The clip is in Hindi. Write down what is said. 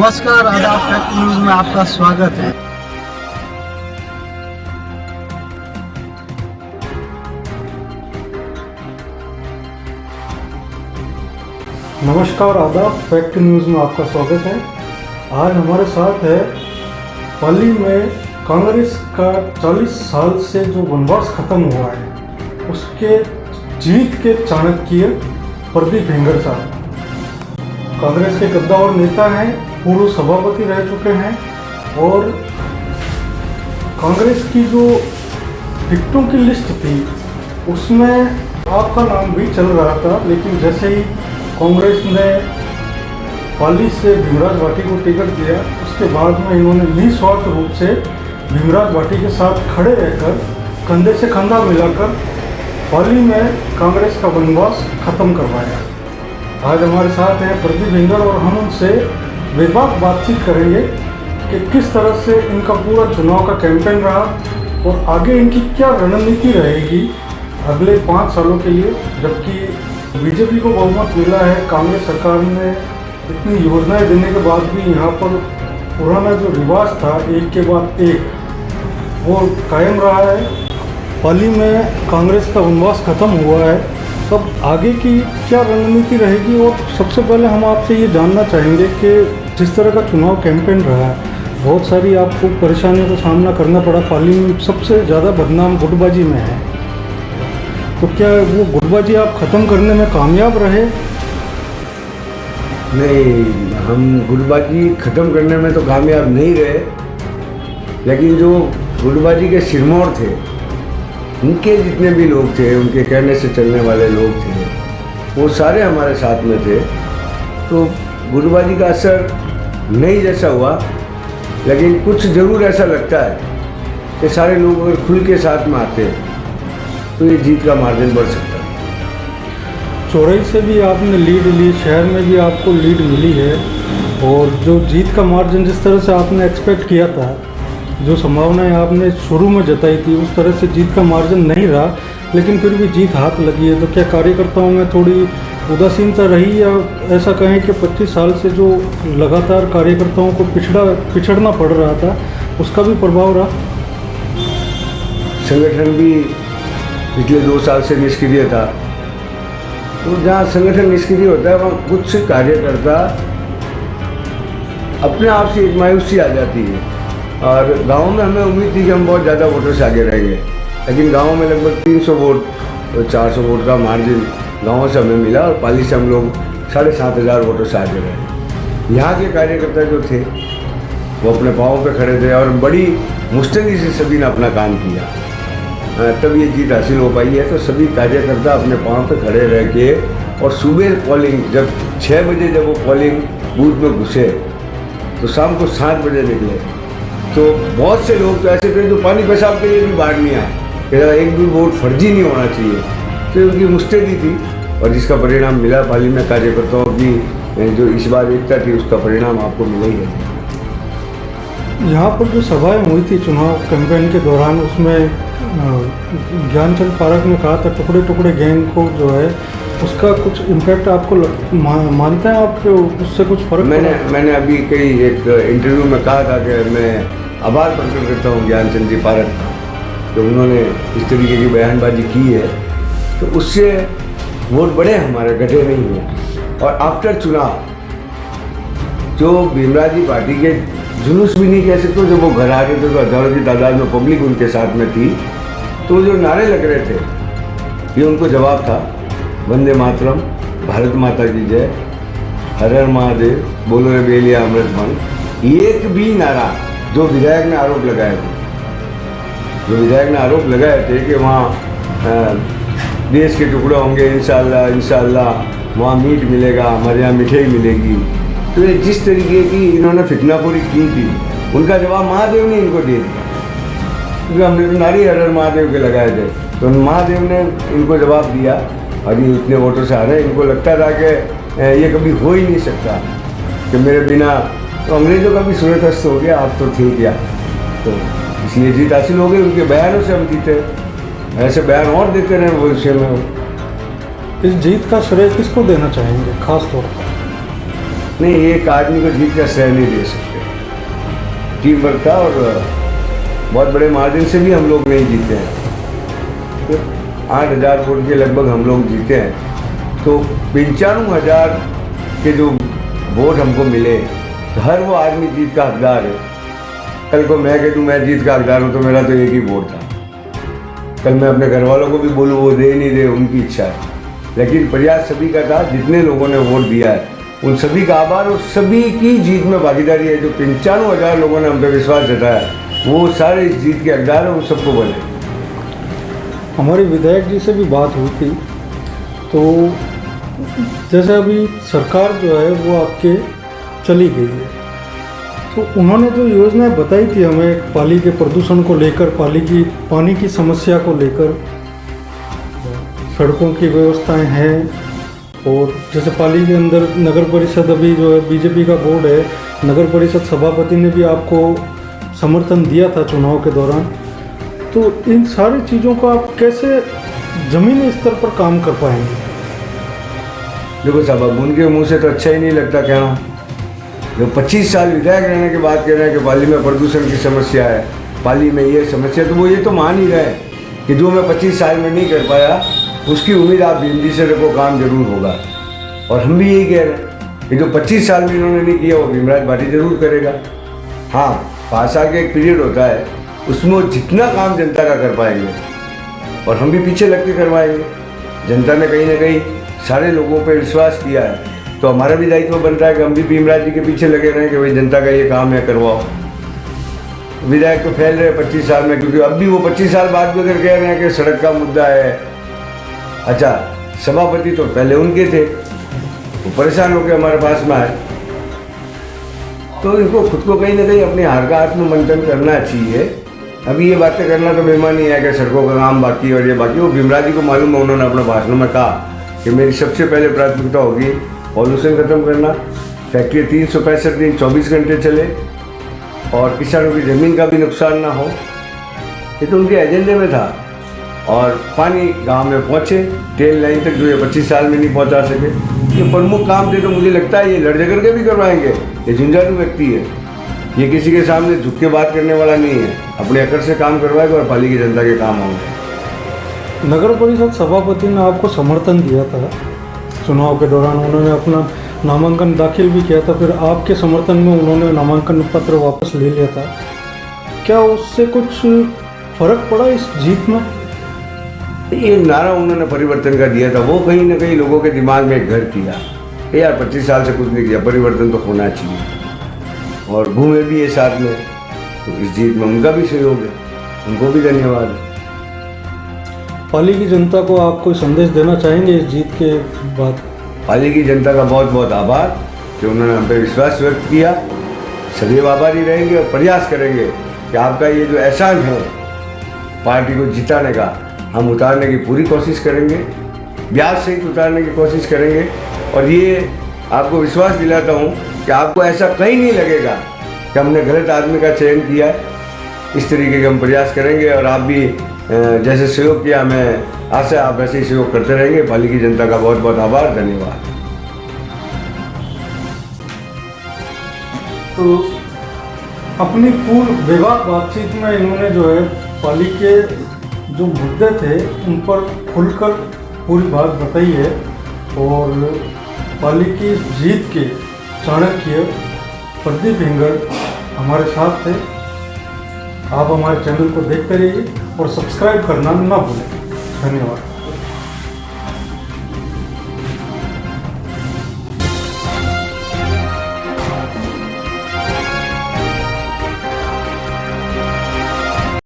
नमस्कार, आदाब फैक्ट न्यूज में आपका स्वागत है। नमस्कार, आदाब फैक्ट न्यूज़ में आपका स्वागत है। आज हमारे साथ है पाली में कांग्रेस का 40 साल से जो वनवास खत्म हुआ है उसके जीत के चाणक्य प्रदीप हेंगर साहब। कांग्रेस के कद्दावर नेता हैं, पूर्व सभापति रह चुके हैं और कांग्रेस की जो टिकटों की लिस्ट थी उसमें आपका नाम भी चल रहा था, लेकिन जैसे ही कांग्रेस ने पाली से भीमराज भाटी को टिकट दिया उसके बाद में इन्होंने निस्वार्थ रूप से भीमराज भाटी के साथ खड़े रहकर कंधे से कंधा मिलाकर पाली में कांग्रेस का वनवास खत्म करवाया। आज हमारे साथ हैं प्रदीप हेंगर और हम उनसे बेबाक बातचीत करेंगे कि किस तरह से इनका पूरा चुनाव का कैंपेन रहा और आगे इनकी क्या रणनीति रहेगी अगले 5 सालों के लिए। जबकि बीजेपी को बहुमत मिला है, कांग्रेस सरकार ने इतनी योजनाएं देने के बाद भी यहाँ पर पुराना जो रिवाज था एक के बाद एक वो कायम रहा है। पाली में कांग्रेस का वनवास खत्म हुआ है, तब आगे की क्या रणनीति रहेगी। और सबसे पहले हम आपसे ये जानना चाहेंगे कि जिस तरह का चुनाव कैंपेन रहा, बहुत सारी आपको परेशानियों का सामना करना पड़ा। पाली में सबसे ज़्यादा बदनाम गुटबाजी में है, तो क्या वो गुटबाजी आप ख़त्म करने में कामयाब रहे? नहीं, हम गुटबाजी ख़त्म करने में तो कामयाब नहीं रहे, लेकिन जो गुटबाजी के सिरमौर थे उनके जितने भी लोग थे, उनके कहने से चलने वाले लोग थे, वो सारे हमारे साथ में थे। तो गुटबाजी का असर नहीं जैसा हुआ, लेकिन कुछ ज़रूर ऐसा लगता है कि सारे लोग अगर खुल के साथ में आते तो ये जीत का मार्जिन बढ़ सकता है। चौराई से भी आपने लीड ली, शहर में भी आपको लीड मिली है और जो जीत का मार्जिन जिस तरह से आपने एक्सपेक्ट किया था, जो संभावनाएं आपने शुरू में जताई थी उस तरह से जीत का मार्जिन नहीं रहा, लेकिन फिर भी जीत हाथ लगी है। तो क्या कार्यकर्ताओं में थोड़ी उदासीनता रही या ऐसा कहें कि 25 साल से जो लगातार कार्यकर्ताओं को पिछड़ना पड़ रहा था उसका भी प्रभाव रहा? संगठन भी पिछले 2 साल से निष्क्रिय था। तो जहाँ संगठन निष्क्रिय होता है वहाँ कुछ कार्यकर्ता अपने आप से एक मायूसी आ जाती है। और गाँव में हमें उम्मीद थी कि हम बहुत ज़्यादा वोटों से आगे रहेंगे, लेकिन गाँव में लगभग 300 वोट और 400 वोट का मार्जिन गाँव से हमें मिला और पाली से हम लोग 7,500 वोटों से आगे रहे। यहाँ के कार्यकर्ता जो थे वो अपने पाँव पे खड़े थे और बड़ी मुस्तैदी से सभी ने अपना काम किया, तब ये जीत हासिल हो पाई है। तो सभी कार्यकर्ता अपने पाँव पे खड़े रह के और सुबह पोलिंग जब 6 बजे जब वो पोलिंग बूथ में घुसे तो शाम को 7 बजे निकले। तो बहुत से लोग तो ऐसे थे जो पानी पेशाब के लिए भी बाहर नहीं आए कि एक भी वोट फर्जी नहीं होना चाहिए। तो उनकी मुस्तैदी थी और जिसका परिणाम मिला पाली में कार्यकर्ताओं की जो इस बार एकता थी उसका परिणाम आपको मिला ही है। यहाँ पर जो सभाएं हुई थी चुनाव कैंपेन के दौरान, उसमें ज्ञानचंद पारक ने कहा था टुकड़े टुकड़े गैंग को जो है उसका कुछ इम्पैक्ट आपको मानते हैं आपके उससे कुछ फर्क? मैंने अभी कई एक इंटरव्यू में कहा था कि मैं आभार प्रकट करता हूँ ज्ञानचंद जी पारक का, तो उन्होंने इस तरीके की बयानबाजी की है, तो उससे वोट बढ़े हमारे, घटे नहीं हुए। और आफ्टर चुनाव जो भीमराज जी पार्टी के जुलूस भी नहीं कह सकते, जब वो घर आ रहे थे तो हजारों की तादाद में पब्लिक उनके साथ में थी, तो जो नारे लग रहे थे ये उनको जवाब था, वंदे मातरम, भारत माता की जय, हर हर महादेव, बोलो रे बेलिया अमृतमन। एक भी नारा जो विधायक ने आरोप लगाए थे कि वहाँ देश के टुकड़े होंगे, इंशाअल्लाह इंशाअल्लाह वहाँ मीट मिलेगा, हमारे यहाँ मिठाई मिलेगी, तो ये जिस तरीके की इन्होंने फितनापुरी की थी उनका जवाब महादेव ने इनको दे दिया। क्योंकि हमने तो नारी हर हर महादेव के लगाए थे, तो महादेव ने इनको जवाब दिया और ये इतने वोटों से आ रहे हैं। इनको लगता था कि ये कभी हो ही नहीं सकता कि मेरे बिना, तो अंग्रेज़ों का भी सूरत अस्त हो गया, आप तो थे क्या, तो इसलिए जीत हासिल हो गई। उनके बयानों से हम जीते, ऐसे बयान और देते रहे भविष्य में। इस जीत का श्रेय किसको देना चाहेंगे खास तौर पर? नहीं, एक आदमी को जीत का श्रेय नहीं दे सकते। टीम वर्क था और बहुत बड़े मार्जिन से भी हम लोग नहीं जीते हैं। तो 8,000 वोट के लगभग हम लोग जीते हैं। तो 95,000 के जो वोट हमको मिले, तो हर वो आदमी जीत का हकदार है। कल को मैं कह दूँ मैं जीत का हकदार हूँ, तो मेरा तो एक ही वोट था। कल मैं अपने घर वालों को भी बोलूँ, वो दे नहीं दे, उनकी इच्छा है। लेकिन प्रयास सभी का था, जितने लोगों ने वोट दिया है उन सभी का आभार, और सभी की जीत में भागीदारी है। जो 95,000 लोगों ने हम पे विश्वास जताया, वो सारे इस जीत के हकदार हैं, वो सबको बोले। हमारे विधायक जी से भी बात हुई थी, तो जैसे अभी सरकार जो है वो आपके चली गई है, तो उन्होंने जो योजनाएं बताई थी हमें पाली के प्रदूषण को लेकर, पाली की पानी की समस्या को लेकर, सड़कों की व्यवस्थाएं हैं, और जैसे पाली के अंदर नगर परिषद अभी जो है बीजेपी का बोर्ड है, नगर परिषद सभापति ने भी आपको समर्थन दिया था चुनाव के दौरान। तो इन सारी चीज़ों को आप कैसे ज़मीनी स्तर पर काम कर पाएंगे? देखो साहब, अब उनके मुंह से तो अच्छा ही नहीं लगता कहना। जो 25 साल विधायक रहने के बाद कह रहे हैं कि पाली में प्रदूषण की समस्या है, पाली में ये समस्या, तो वो ये तो मान ही रहे कि जो मैं 25 साल में नहीं कर पाया, उसकी उम्मीद आप भीमजी से रखो, काम जरूर होगा। और हम भी यही कह रहे हैं कि जो 25 साल में इन्होंने नहीं किया, वो भीमराज भाटी जरूर करेगा। हाँ, 5 साल का एक पीरियड होता है, उसमें वो जितना काम जनता का कर पाएंगे, और हम भी पीछे लग के करवाएंगे। जनता ने कहीं ना कहीं सारे लोगों पर विश्वास किया है, तो हमारा भी दायित्व बनता है कि हम भी भीमराज जी के पीछे लगे रहें कि भाई जनता का ये काम है, करवाओ। विधायक तो फैल रहे 25 साल में, क्योंकि अब भी वो 25 साल बाद भी अगर कह रहे हैं कि सड़क का मुद्दा है। अच्छा, सभापति तो पहले उनके थे, वो परेशान होकर हमारे पास में आए। तो इनको खुद को कहीं ना कहीं अपने हार का आत्ममंथन करना चाहिए। अभी ये बातें करना तो बेईमानी है कि सड़कों का काम बाकी और ये बाकी। वो भीमराज जी को मालूम है, उन्होंने अपने भाषण में कहा कि मेरी सबसे पहले प्राथमिकता होगी पॉल्यूशन खत्म करना, फैक्ट्री 365 दिन 24 घंटे चले, और किसानों की ज़मीन का भी नुकसान ना हो। ये तो उनके एजेंडे में था। और पानी गांव में पहुँचे, टेल लाइन तक जो ये 25 साल में नहीं पहुँचा सके, ये प्रमुख काम थे। तो मुझे लगता है ये लड़ झगड़ के भी करवाएंगे। ये झुंझारू व्यक्ति है, ये किसी के सामने झुक के बात करने वाला नहीं है। अपने अकड़ से काम करवाएगा और पाली की जनता के काम होंगे। नगर परिषद सभापति ने आपको समर्थन दिया था चुनाव के दौरान, उन्होंने अपना नामांकन दाखिल भी किया था, फिर आपके समर्थन में उन्होंने नामांकन पत्र वापस ले लिया था। क्या उससे कुछ फर्क पड़ा इस जीत में? ये नारा उन्होंने परिवर्तन का दिया था, वो कहीं ना कहीं लोगों के दिमाग में घर किया। यार 25 साल से कुछ नहीं किया, परिवर्तन तो होना चाहिए। और घूमे भी है साथ में, तो इस जीत में उनका भी सहयोग है, उनको भी धन्यवाद। पाली की जनता को आप कोई संदेश देना चाहेंगे इस जीत के बाद? पाली की जनता का बहुत बहुत आभार कि उन्होंने हम पे विश्वास व्यक्त किया। सदैव आभारी रहेंगे और प्रयास करेंगे कि आपका ये जो एहसान है पार्टी को जिताने का, हम उतारने की पूरी कोशिश करेंगे, ब्याज सहित उतारने की कोशिश करेंगे। और ये आपको विश्वास दिलाता हूँ कि आपको ऐसा कहीं नहीं लगेगा कि हमने गलत आदमी का चयन किया है। इस तरीके के हम प्रयास करेंगे, और आप भी जैसे सहयोग किया, हमें आशा है आप ऐसे ही सहयोग करते रहेंगे। पाली की जनता का बहुत बहुत आभार, धन्यवाद। तो अपनी पूर्ण विवाद बातचीत में इन्होंने जो है पाली के जो मुद्दे थे उन पर खुलकर पूरी बात बताई है, और पाली की जीत के चाणक्य प्रदीप हिंगल हमारे साथ थे। आप हमारे चैनल को देखते रहिए और सब्सक्राइब करना ना भूलें। धन्यवाद।